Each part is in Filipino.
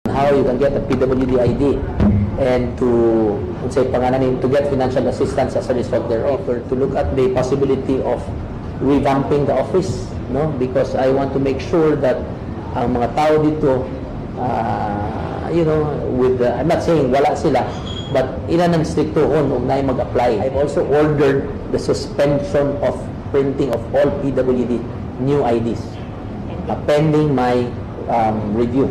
how you can get a PWD ID and to get financial assistance as a result thereof, or to look at the possibility of revamping the office, no, because I want to make sure that ang mga tao dito, I'm not saying wala sila, but ilan ang strictohon kung na mag-apply. I've also ordered the suspension of printing of all PWD new IDs pending my review.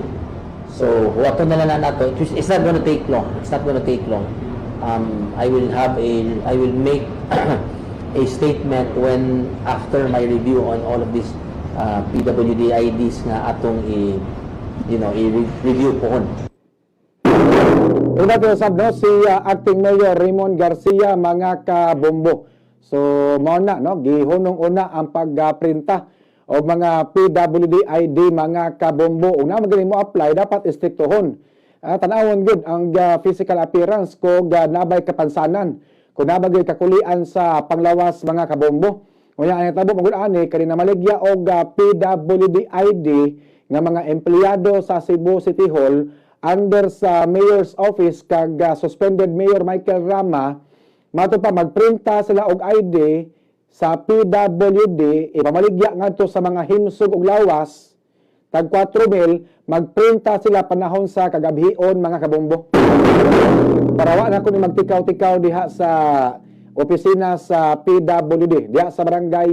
So, wato na lang nato. It's not going to take long. It's not going to take long. I will make a statement when after my review on all of these PWD IDs nga atong i-review po. Una to sabno si Acting Mayor Raymond Garcia, mga kabombo. So mao na no, gihunong una ang pagprinta og mga PWD ID, mga kabombo. Ug na magaling mo apply, dapat istriktohon. Tanawon gud ang physical appearance ko nabay kapansanan. Kung nabagay kakulian sa panglawas, mga kabombo. Unya ang tabo magud ani kani na maligya og PWD ID nga mga empleyado sa Cebu City Hall under sa Mayor's Office kag suspended Mayor Michael Rama, mato pa magprinta sila og ID sa PWD, ipamaligya ngadto sa mga himsog og lawas, tag 4,000, magprinta sila panahon sa kagabhion, mga kabombo. Parawa na ko ni magtikaw-tikaw diha sa opisina sa PWD, diha sa barangay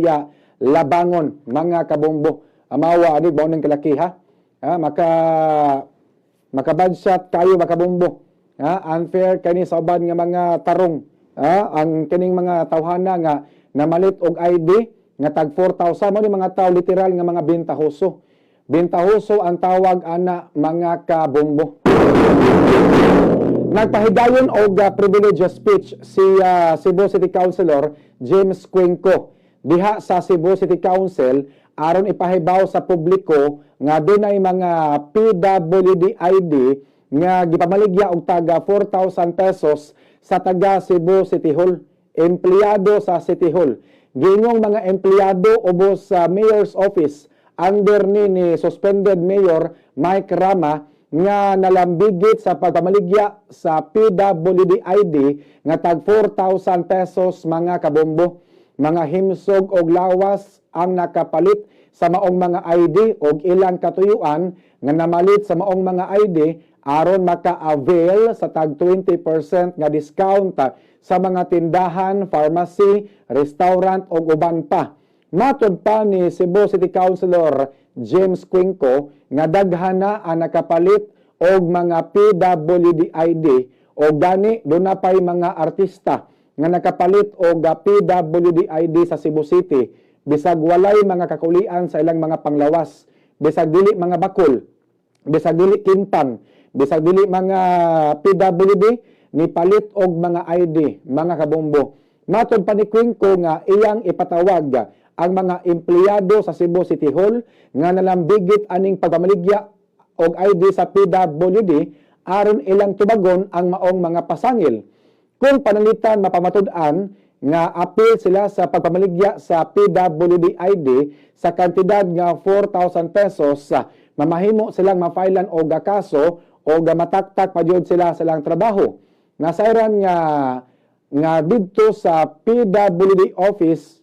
Labangon, mga kabombo. Amawa ani bao nang kalakiha. Maka-badshot kayo, mga kabombo. Unfair kani sa uban nga mga tarong. Ang kining mga tawhana nga namalit og ID nga tag 4,000 mo ni mga tawo literal nga mga bentahoso. Bentahoso ang tawag ana, mga kabombo. Nagpahigayon og privileged speech si Cebu City Councilor James Cuenco diha sa Cebu City Council aron ipahibaw sa publiko nga dunay mga PWD ID nga gipamaligya og taga 4,000 pesos sa taga Cebu City Hall, empleyado sa City Hall. Gingong mga empleyado ubos sa Mayor's Office under ni suspended Mayor Mike Rama nga nalambigit sa pagpamaligya sa PWD ID nga tag 4,000 pesos, mga kabombo. Mga himsog og lawas ang nakapalit sa maong mga ID og ilang katuyuan nga namalit sa maong mga ID aron maka-avail sa tag 20% nga discount sa mga tindahan, pharmacy, restaurant ug uban pa. Matod pa ni Cebu City Councilor James Cuenco nga daghan na ang nakapalit og mga PWD ID o gani doon na pa'y mga artista nga nakapalit og PWD ID sa Cebu City bisag walay mga kakulian sa ilang mga panglawas, bisag dili mga bakol, bisag dili kimpang, bisag dili mga PWD ni palit og mga ID, mga kabombo. Matod pa ni Cuenco nga iyang ipatawag ang mga empleyado sa Cebu City Hall nga nalambigit aning pagpamaligya og ID sa PWD aron ilang tubagon ang maong mga pasangil. Kung panalitan mapamatud-an nga apil sila sa pagpamaligya sa PWD ID sa kantidad nga 4,000 pesos, mamahimo silang mafailan og kaso o mataktak pa jud sila sa ilang trabaho. Nasairan nga didto sa PWD office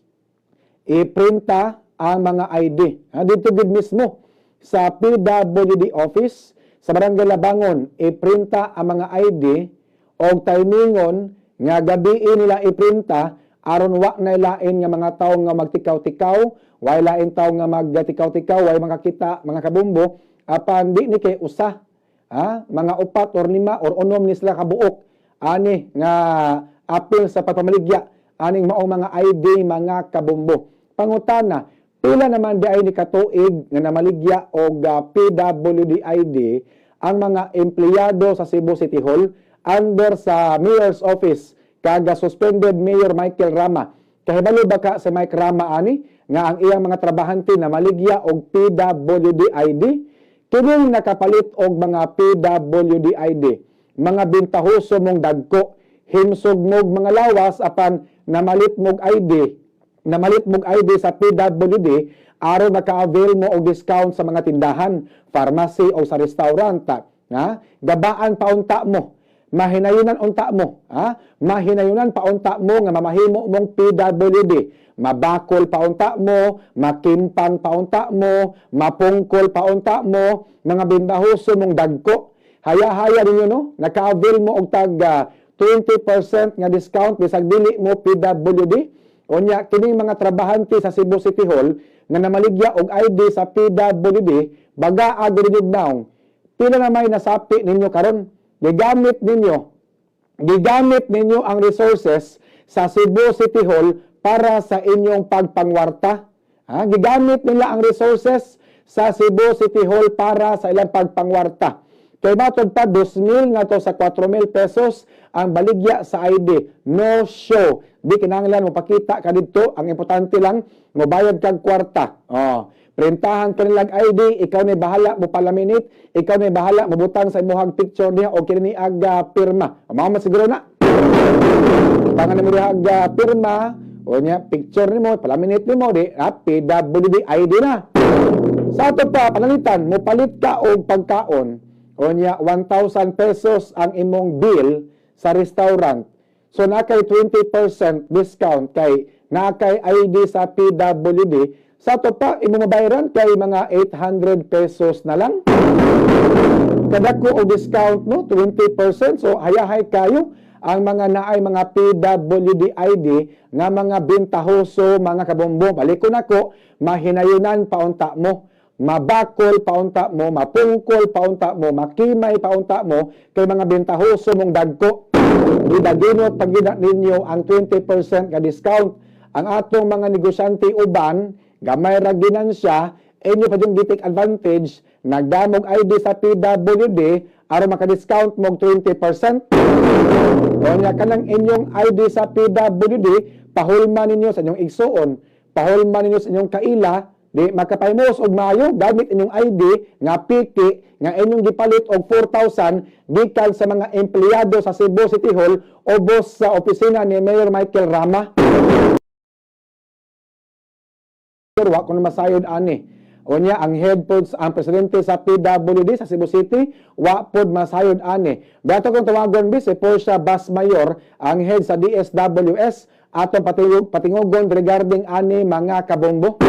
iprinta ang mga ID. Dito gid mismo sa PWD office sa Barangay Labangon iprinta ang mga ID og timingon nga gabi nila iprinta aron wa na lain nga mga tawo nga magtikaw-tikaw, way lain tawo nga magtikaw-tikaw, way makakita, mga kabombo, apan di ni kay usa, mga 4 or 5 or 6 ni sila kabuok ani nga apil sa pagpamaligya aning maong mga ID, mga kabombo. Pangutana, pila naman di ay ni katuig nga namaligya og PWD ID ang mga empleyado sa Cebu City Hall under sa Mayor's Office kaga suspended Mayor Michael Rama. Kahibalo ba ka sa Mike Rama ani nga ang iyang mga trabahante na maligya og PWD ID? Kining nakapalit og mga PWD ID, mga bintahoso mong dagko, himsog mog mga lawas apan namalit mog ID sa PWD aron maka-avail mo og discount sa mga tindahan, pharmacy o sa restaurant. ha? Gabaan paunta mo. Mahinayunan unta mo, ha? Mahinayunan paunta mo nga mamahimo mong PWD. Mabakol paunta mo, makimpang paunta mo, mapungkol paunta mo, mga bindahuso mong dagko. Haya-haya ninyo, no? Naka-avail mo og tag 20% nga discount bisag dili mo PWD. Unya kining mga trabahante sa Cebu City Hall nga namaligya og ID sa PWD, baga agud naong pila na may nasapi ninyo karon. Gigamit ninyo ang resources sa Cebu City Hall para sa inyong pagpangwarta. Ha? Gigamit nila ang resources sa Cebu City Hall para sa ilang pagpangwarta. Kaya matod pa 2,000 nga to sa 4,000 pesos ang baligya sa ID. No show. Di kinahanglan mo pakita ka dito. Ang importante lang, mobayad kag kwarta. Printahan ka nilang ID, ikaw na bahala mo palaminit, ikaw na bahala mo butang sa imuhang picture niya o kini aga pirma. Mao siguro na. Tangan mo diha aga pirma o niya picture nimo, palaminit nimo di PWD ID na. Sa ato pa panalitan, mo palit ka og pagkaon o niya 1,000 pesos ang imong bill sa restaurant. So nakay 20% discount kay nakay ID sa PWD. Sa ito pa, imumabayaran kay mga 800 pesos na lang. Kadako o discount, no? 20%. So, hayahay kayo ang mga naay mga PWD ID nga mga bintahoso, mga kabombo. Balikon ako, mahinayunan paunta mo, mabakol paunta mo, mapungkol paunta mo, makimay paunta mo, kay mga bintahoso mong dagko. Idaginot pagina ninyo ang 20% nga discount. Ang atong mga negosyante uban, gamay ra ginansya, inyo pa yung take advantage, nagdamog ID sa PWD, aron maka-discount mong 20%. Kanya kanang inyong ID sa PWD, pahulma ninyo sa inyong igsuon, pahulma ninyo sa inyong kaila, di makapahimos og maayo, gamit inyong ID, nga piki, nga inyong gipalit og 4,000, gikan sa mga empleyado sa Cebu City Hall, o boss sa opisina ni Mayor Michael Rama. Wa kuno masayod ani. Unya ang head pod ang presidente sa PWD sa Cebu City, wa pod masayod ani. Dato kong tawagon si Portia Bas Mayor, ang head sa DSWS, atong patingogon regarding ani mga kabombo.